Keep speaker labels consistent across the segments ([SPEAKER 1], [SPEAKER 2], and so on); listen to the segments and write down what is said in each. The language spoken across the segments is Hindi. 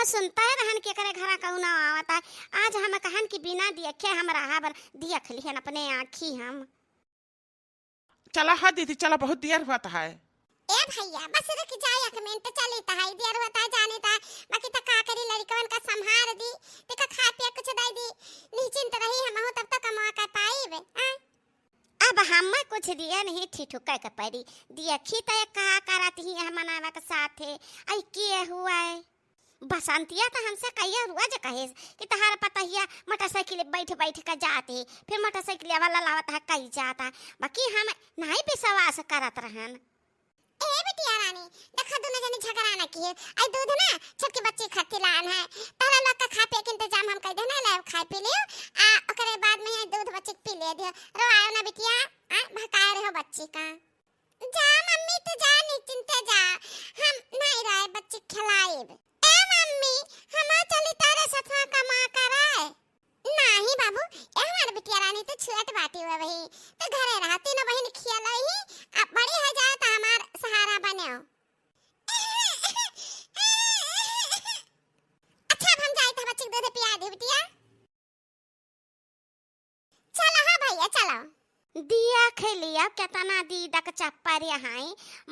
[SPEAKER 1] हम सुनता है रहन के करे घरा कहू ना आवता है। आज हम कहन कि बिना देखे हम रहा बर देख लिहन अपने आँखी हम।
[SPEAKER 2] चला हाँ दीदी चला, बहुत देर हुआ है।
[SPEAKER 3] ए भैया बस रुक जाए, एक मिनट चली ता है देर होता जाने ता बाकी त का करी लड़कवन का संभाल दी ते का खा पिया कुछ दे दी निश्चिंत रही हम हो तब तक कमा कर पाईबे।
[SPEAKER 1] अब हम कुछ दिया नहीं ठिठुका के पड़ी देखी तो कहा करत ही हम मनावा के साथे आई के हुआ है। बसंतिया तो हमसे कहिया रोज कहे कि तहार पता हिया मोटरसाइकिल बैठ बैठ कर जाते फिर मोटरसाइकिल वाला लावत है कहीं जाता बाकी हम नहीं विश्वास करत रहन।
[SPEAKER 3] ए बिटिया रानी देखा दोनों जने झगड़ा ना किए आई दूध ना छोटके बच्चे खाते लान है तारा लोग का खा पे के इंतजाम हम कर देना ले खाए पी लियो आ ओकरे बाद में दूध बच्चे पी ले दियो रो आयो ना बिटिया आ भकाए रहो बच्चे का जा मम्मी तो जा निश्चिंत जा हम नहीं रहे बच्चे खिलाएब। ए मम्मी हम चली तारे सफा कमा कराए नहीं बाबू ए हमार बिटिया रानी तो छुट बाटी हुआ वही तो घरे रहती ना बहन खियालई अब बड़ी हो जाए तो हमार सहारा बने। अच्छा अब हम जाए तो बच्चे दूध पिया दे बिटिया। चलो हाँ भैया चलो।
[SPEAKER 1] दिया खेलिया केतना दीदा के चप्पर यहाँ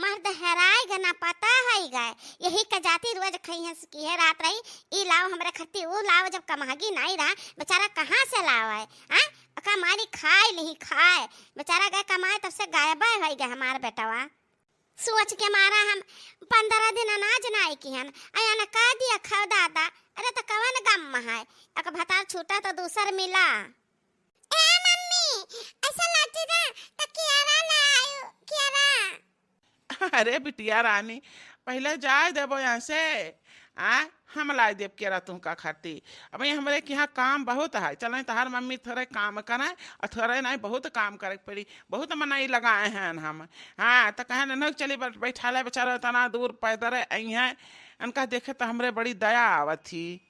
[SPEAKER 1] मर्द हेराय गना पता है गए यही का जाती रोज खई की है रात रही ई लाओ हमरे खत्ती वो लाओ जब कमागी नहीं रहा बेचारा कहाँ से लाओ है हाँ कमारी खाए नहीं खाए बेचारा गए कमाए तब से गायब है गए हमार बेटवा। सोच के मारा हम 15 दिन अनाज नहीं किहन आया न का दिया खाओ दादा अरे तो कवन गम है एक भतार छूटा तो दूसर मिला।
[SPEAKER 3] ए मम्मी ऐसा लाठी ना तो कियारा ले आयो कियारा।
[SPEAKER 2] अरे बिटिया रानी पहले जाए देबो यहाँ से आ हम ला देव केरा तू का खाती। अब हमरे के यहाँ काम बहुत है चल तहार मम्मी थोड़े काम करे और थोड़े नहीं बहुत काम करे पड़ी बहुत मनाई लगाए हैं हम। हाँ तो कहे न चली बैठा ले बेचारा इतना दूर पैदल आई हैं उनका देखे तो हमरे बड़ी दया आवत थी।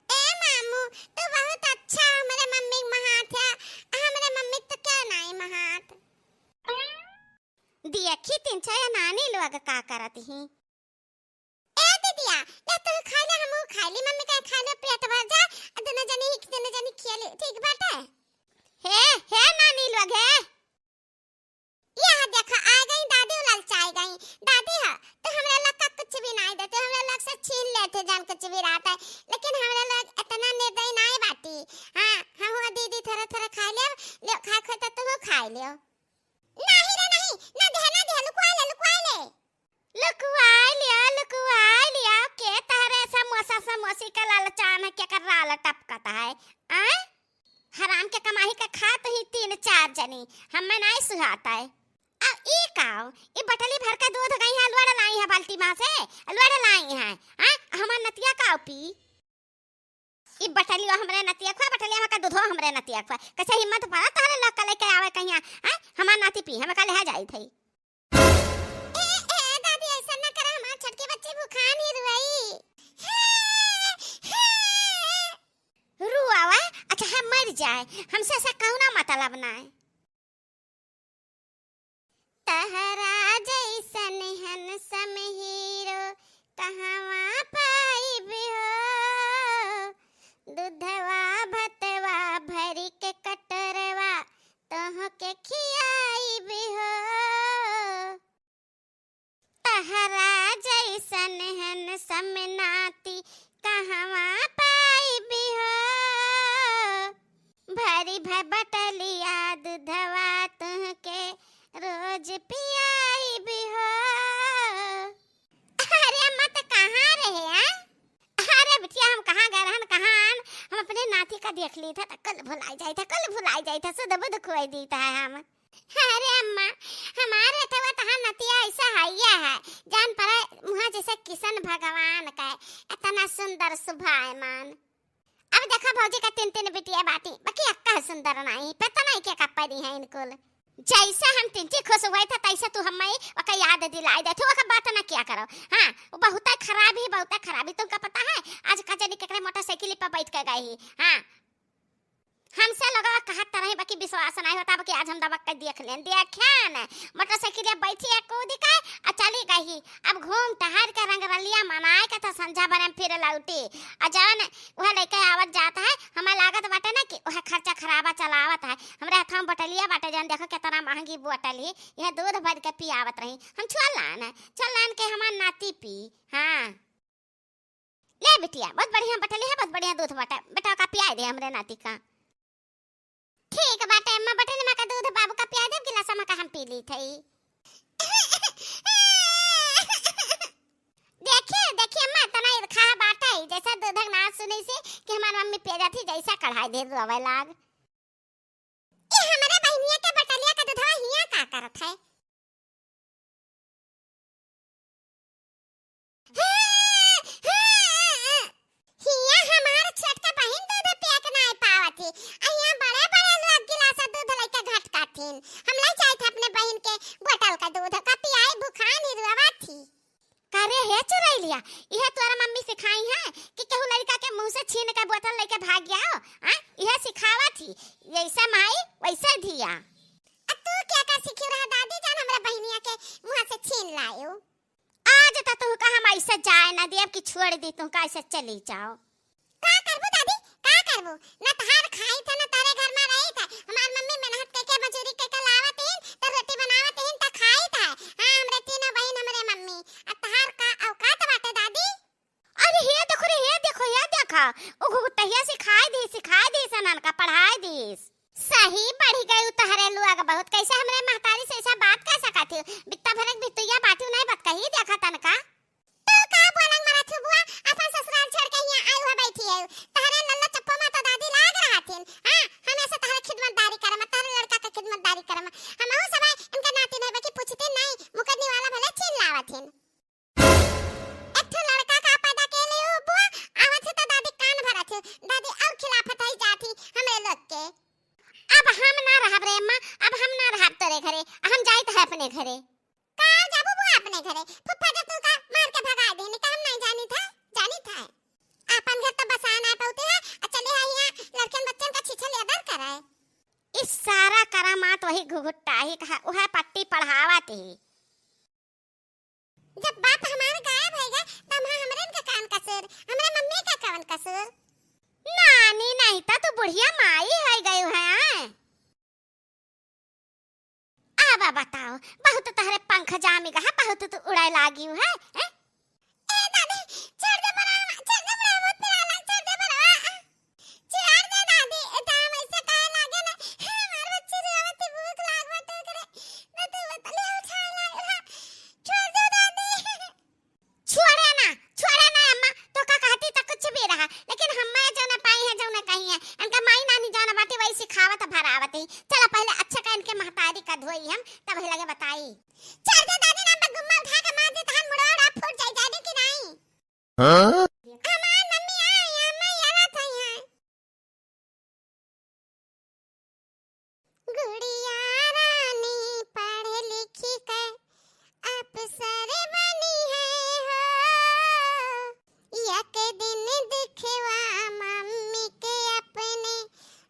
[SPEAKER 3] ए मामू तो बहुत अच्छा हमारे मम्मी महात है हमारे मम्मी तो क्या नहीं महात।
[SPEAKER 1] देखी तीन चाय नानी लोग का करत ही।
[SPEAKER 3] ए दीदिया ले तू खा ले हम खा ली मम्मी का खा ले पेट भर जा दोनों जने खिया ठीक बात है।
[SPEAKER 1] हे नानी लोग है
[SPEAKER 3] यह देखा आ गई दादी उलल चाय गई दादी है तो हमरा लोग का कुछ भी नहीं देते हमरा लोग से छीन लेते जान कुछ भी रहता है लेकिन हमरा लोग इतना निर्दयी नहीं बाटी। हां हम हो दीदी थोड़ा थोड़ा खा ले खा खो तो तू खा लियो। नहीं रे नहीं ना दे लुकवा
[SPEAKER 1] लिया के तारे समोसी का लालचान है क्या कर रहा टपकता है आ हराम के कमाई का खात ही 3-4 जनी हमें नहीं सुहाता है। अब ई काओ ई बटली भर के दूध गई है अलवाड़ा लाई है बाल्टी मां से अलवाड़ा लाई है हां हमार नतिया का पी ई बटलिया हमरे नतिया खा बटलिया का दूधो हमरे नतिया खा कैसे हिम्मत पड़ा तारे लोग का लेके आवे कहिया हां हमार नाती पी हम का ले जाई थई।
[SPEAKER 3] ए दादी ऐसा ना करे हमार छोटके बच्चे भूखा नहीं रुई
[SPEAKER 1] रुआवा अच्छा हम मर जाए हमसे ऐसा कहूना मतलब ना है। तहरा जैसन हंसम हीरो कहवा पाइबे हो दूधवा भतवा भरी के कटरवा तोह के खियाइबे हो तहरा जैसन हंसम नाती कहवा पाइबे हो भरी बटलिया दूधवा तुह के रोज पियाइबे हो। अरे अम्मा तो कहाँ रहे हैं? अरे बिटिया हम कहाँ गए रहन कहाँ हम अपने नाती का देख ली था कल भुलाई जाए था सुध बुध खुआई दी था हम। अरे अम्मा हमारे तो तहाँ नतिया ऐसा हैया है जान पर मुहा जैसे किशन भगवान का इतना सुंदर सुभायमान। अब देखा भौजी का 3 बिटिया बाटी बाकी अक्का सुंदर नहीं पता नहीं क्या कपड़ी है इनको जैसा हम तिंची खुश हुए थे तैसा तू हमें वका याद दिलाई दे तू वका बात ना क्या करो। हां वो बहुत खराबी तुमका पता है आज का जनी केकरे मोटरसाइकिल पर बैठ के गई। हां हमसे लोग कहत रहे बाकी विश्वास नहीं होता कि आज हम दबा के देख लें देखें मोटरसाइकिल बैठी है कूद के आ चली गई। अब घूम टहर के रंगरलिया मनाए के तो संझा बने फिर लौटी आ जवन वह लेके आवत जाता है। हमें लागत बाटे ना कि वह खर्चा खराबा चलावत है। हमरे हाथ में बटलिया बाटे जन देखो कितना महंगी बोतली यह दूध भर के पियावत रही। हम चल लान के हमार नाती पी। हाँ ले बिटिया बहुत बढ़िया बटली है बहुत बढ़िया दूध बाटे बेटा का पिया दे हमरे नाती का। ठीक बाटे अम्मा बटन में का दूध बाबू का पिया दे गिलास में का हम पी ली थई। देखिए अम्मा तना खा बाटे जैसा दूध ना सुनी से कि हमार मम्मी पिया जाती जैसा कढ़ाई दे रोवे लाग। ए हमारे बहनिया के बटलिया का दूधवा हिया का करत है। हिया हमार छोटका बहन दूध पिया के नहीं पावती अहिया बड़े बड़े लोग गिलास दूध लेके घट काथिन। हम ले जाए थे अपने बहन के बोतल का दूध का पियाई भूखान ही रुआ थी। करे है चुराई लिया यह तोरा मम्मी सिखाई है कि केहू लड़का के मुंह से छीन के बोतल लेके भाग गया हो। हां यह सिखावा थी जैसा माई वैसा धिया। अब तू क्या कर सीखी रहा दादी जान हमरा बहनिया के मुंह से छीन लायो। आज तक तू का हम ऐसे जाए ना देव कि छोड़ दी तू का ऐसे चली जाओ। का करबो दादी का करबो ना तहार खाई था ना तारे घर में रही था। हमार मम्मी मेहनत के मजूरी के लावत है त रोटी बनावत है त खाई था। हां हमरे तीनों बहन हमरे मम्मी अब तहार का औकात बाटे दादी। अरे ये देखो रे ये देखो ओ घुटहिया सिखाई दी सनन का पढ़ाई दी सही बढ़ी गई तहरे लुआ का बहुत कैसे हमरे महतारी से ऐसा बात कर सकती बित्ता भरक बितुया बातू नहीं बात कही देखा तनका। तू का बोलंग मारा थू बुआ अपन ससुराल छोड़ के यहां आई हुआ बैठी है तहरे लल्ला चप्पो में तो दादी लाग रहथिन। हां हमेशा तहरे खिदमतदारी करम तहरे लड़का के खिदमतदारी करम हमहु सब इनके नाती नहीं बाकी पूछते नहीं मुकदनी वाला भले छीन लावथिन। एक तो लड़का का पैदा के लिए बुआ आवत तो दादी कान भरत दादी और खिलाफत ही जाती हमरे लोग के। अब हम ना रहब रे अम्मा अब हम ना रहब तोरे घरे हम जाइत है अपने घरे। का जाबू बुआ अपने घरे फुफ्फा जब तू का मार के भगा देनी का हम नहीं जानी था अपन घर तो बसा ना पाते है चले आइया लड़कन बच्चन का छिछल अदर कराए। इस सारा करामात वही घुघुट्टा ही कहा वह पट्टी पढ़ावत ही। जब बाप हमारे गायब होएगा तब हमरे का कान कसूर हमरे मम्मी का कौन कसूर। नानी नहीं था तो बुढ़िया माई है गई है। अब बताओ बहुत तहरे पंख जामी गहा बहुत तो उड़ाए लागी है। ए दादी छोड़ दे बड़ा बहुत पिराला छोड़ दे बड़ा छोड़ दे दादी दाम ऐसे काहे लागे ना हमार बच्चे रोवत भूख लागत करे ना तू बता ले उठा ला छोड़ दे दादी। छोड़े ना अम्मा तो का कहती तो कुछ भी रहा लेकिन हम्मा जो ना पाई है जो ना कहीं है इनका माई नानी जाना बाटी वही सिखावत भरावत ही। चलो पहले अच्छा का इनके महतारी का धोई हम तब लगे बताई। चल दे दादी ना मैं गुम्मा उठा के मार दे तहन मुड़ोड़ा फूट जाए जाने की नहीं। हां हमार मम्मी आई अम्मा यारा था यहां गुड़िया रानी पढ़ लिखी के अफसर बनी है हो एक दिन दिखवा मम्मी के अपने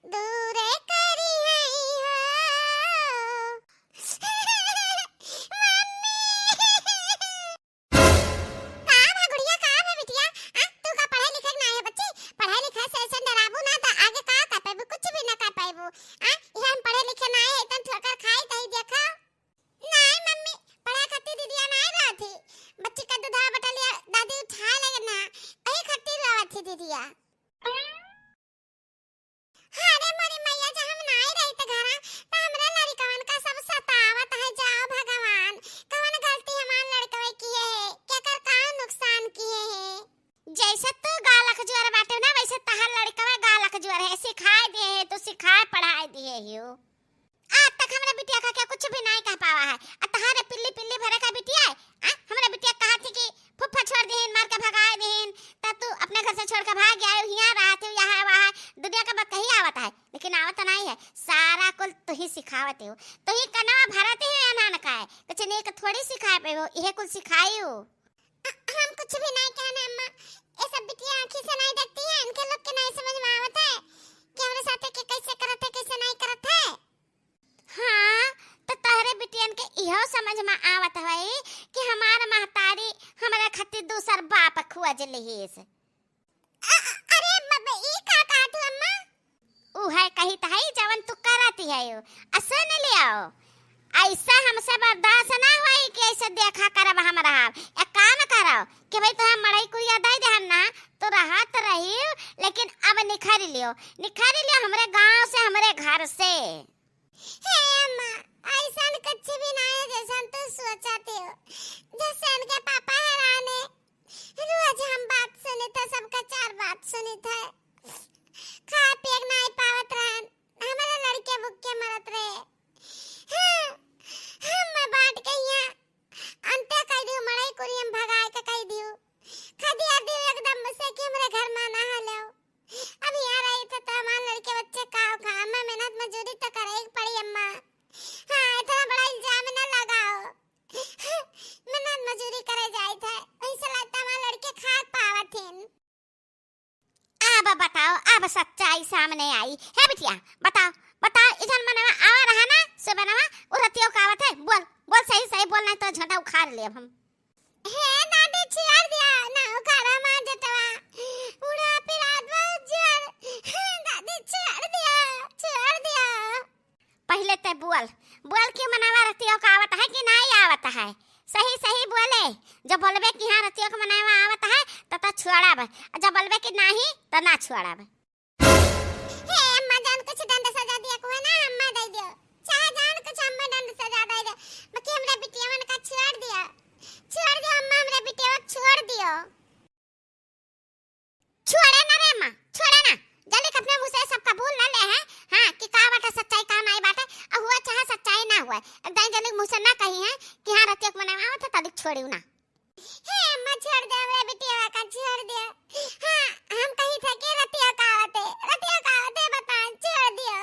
[SPEAKER 1] दूर करी है हो हियो आज तक हमरा बिटिया का क्या कुछ भी नहीं कह पावा है। तहारे पिल्ली पिल्ली भरे का बिटिया है। हमरा बिटिया कहा थी कि फुफ्फा छोड़ देहिन मार के भगा देहिन तब तू अपने घर से छोड़ के भाग गया हिया रहत हो यहाँ वहाँ दुनिया का बात कहीं आवत है लेकिन आवत नहीं है। सारा कुल तू ही सिखावत हो तो ही कनवा भरत ही अनान का है कुछ नहीं का थोड़ी सिखाए पे हो यह कुल सिखाई हो। हम कुछ भी नहीं कहना अम्मा ये सब बिटिया आंखी से नहीं देखती है इनके लोग के नहीं समझ में आवत है
[SPEAKER 3] कि हमरे साथे के कैसे करत है कैसे नहीं करत है।
[SPEAKER 1] हाँ तो तहरे बिटियन के इहो समझ में आवत है कि हमार महतारी हमारे खातिर दूसर बाप खुआज लेहिस।
[SPEAKER 3] अरे ई का कहत हो अम्मा?
[SPEAKER 1] ऊ है कही तही जवन तू करती है असन ले आओ। ऐसा हमसे बर्दाश्त ना होई कि ऐसे देखा करब हमरा। एक काम करो कि भाई तोरा मड़ई कुरिया दे देहन ना तो राहत रही, लेकिन अब निखर लियो हमरे गांव से हमरे घर से।
[SPEAKER 3] हे अम्मा ऐसा कुछ भी ना है जैसा तू सोचती हो। जैसे इनके पापा हैरान है रोज हम बात सुनी था, सबका चार बात सुनी था, खा पी नहीं पावत रहन, हमारे लड़के भूखे मरत रहे। हम बाट कहिया अंते कह दियो मड़ई कुरियम भगाए के कह दियो खदिया दियो एकदम से कि हमरे घर में ना हलो। अभी आ रही थे तो हमारे लड़के बच्चे काव खा मैं मेहनत मजदूरी तो करे पड़ी अम्मा। हां इतना बड़ा इल्जाम ना लगाओ। मेहनत मजदूरी करे जाए थे ऐसा लगता हमारे लड़के खा पावथिन।
[SPEAKER 1] अब बताओ, अब सच्चाई सामने आई है बिटिया। बताओ इधर मनवा आवा रहा ना सुबनवा उरतियो कावत है। बोल सही बोल नहीं तो झंडा उखाड़ लेब हम।
[SPEAKER 3] हे दादी छियार दिया ना उखाड़ा मार जतवा उड़ा पे रात बहुत जोर दादी छियार दिया।
[SPEAKER 1] पहले ते बोल के मनवा रतियो कावत है कि नहीं आवत है। सही बोले। जब बोलबे कि हां रतियो के मनवा आवत है तो छुड़ाब, जब बोलबे कि नहीं तो ना छुड़ाब।
[SPEAKER 3] हे अम्मा जान कुछ दंड सजा दिया को है ना अम्मा दे दियो, चाहे जान कुछ अम्मा दंड सजा दे दो। बाकी हमरे बिटिया मन का छोड़ दियो अम्मा, हमरे बिटिया छोड़ दियो।
[SPEAKER 1] छोड़े ना रे मां, छोड़े ना। जल्दी अपने मुंह से सब कबूल ना ले हैं। हां कि का बात सच्चाई का नहीं बात है। अब हुआ चाहे सच्चाई ना हुआ, एकदम जल्दी मुंह से ना कही है कि हां रतियो के मनवा आवत है तब छोड़ियो ना।
[SPEAKER 3] हे अम्मा छोड़ दे हमरे बिटिया का छोड़ दियो। हां हम कही थे कि रतिया का आवते बता छोड़ दियो।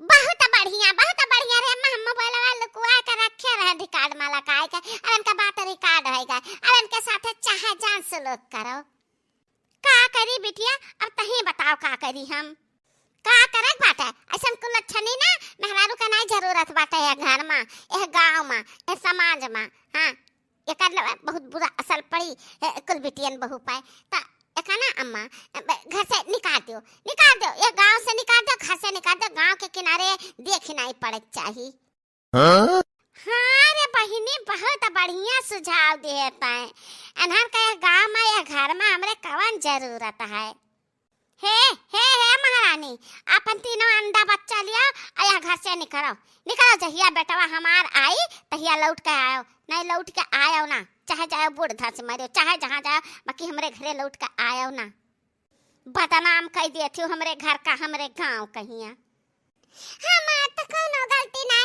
[SPEAKER 1] बहुत बढ़िया रे अम्मा। हम मोबाइल वाला लुकवा के रखे रहे रिकॉर्ड माला का है और इनका बात रिकॉर्ड होएगा और इनके साथ चाहे जान से लोग करो। का करी बिटिया अब तही बताओ का करी हम। का करक बात है ऐसा कुल लक्षणी ना मेहरारू का नहीं जरूरत बाटे है घर में, यह गांव में, यह समाज में। हां एकर बहुत बुरा असर पड़ी कुल बिटियन बहू पाए ता एका ना अम्मा घर से निकाल दो ये गांव से निकाल दो, घर से निकाल दो। गांव के किनारे देख नहीं पड़े चाहिए। हाँ रे बहिनी बहुत बढ़िया सुझाव देता है। अनहर का गांव में या घर में हमरे कवन जरूरत है। हे महारानी अपन तीनों अंडा बच्चा लिया और घर से निकलो जहिया बेटवा हमार आई तहिया लौट के आयो, नहीं लौट के आयो ना, चाहे जाओ बूढ़ा से मरियो चाहे जहाँ जाओ, बाकी हमरे घरे लौट के आयो ना। बदनाम कह देती हूँ हमरे घर का हमरे गांव कहिया।
[SPEAKER 3] हमार तो कोनो गलती ना